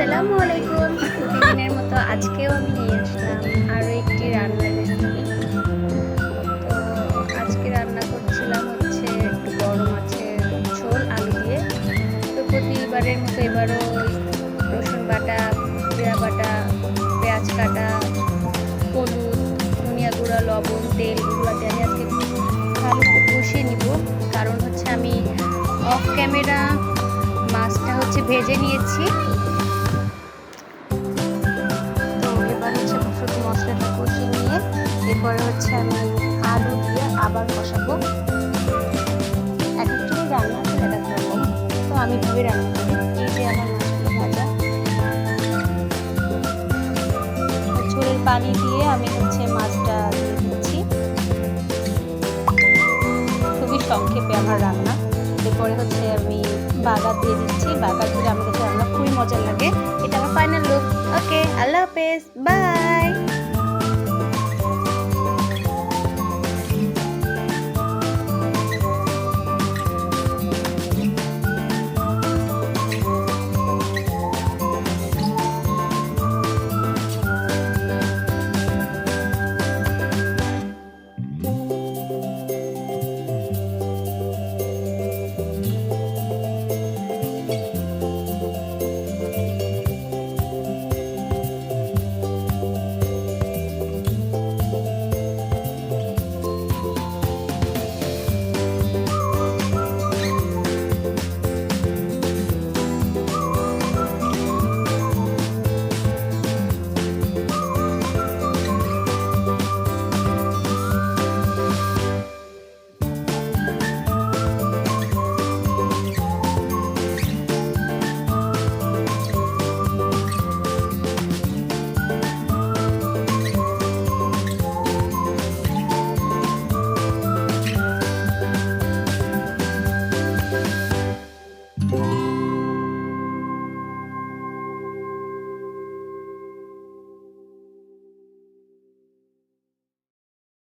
আসসালামু আলাইকুম। প্রতিদিনের মতো আজকেও আমি নিয়ে আসলাম আরও একটি রান্নার রেসিপি। তো আজকে রান্না করছিলাম হচ্ছে একটু বড় মাছের ঝোল আলু দিয়ে। তো প্রতিবারের মতো এবারও রসুন বাটা, জিরা বাটা, পেঁয়াজ কাটা, হলুদ, ধনিয়া গুঁড়া, লবণ, তেল এগুলো দিয়ে আমি আজকে ভালো করে কষিয়ে নিব। কারণ হচ্ছে আমি অফ ক্যামেরা মাছটা হচ্ছে ভেজে নিয়েছি। তো এবার হচ্ছে শুধু মশলাটা কষিয়ে নিয়ে এরপরে হচ্ছে আমি আলু দিয়ে আবার কষাবো। এক একটু রান্না করে এক এক রকম, তো আমি ভাবে রান্না করি। এই যে আমার মাছগুলো ভাজা, ঝোলের পানি দিয়ে আমি হচ্ছে মাছটা দিয়ে দিচ্ছি। খুবই সংক্ষেপে আমার রান্না। এরপরে হচ্ছে আমি বাগার দিয়ে দিচ্ছি। বাগার দিলে আমার কাছে রান্না খুবই মজা লাগে। এটা আমার ফাইনাল লুক। ওকে, আল্লাহ হাফেজ, বাই।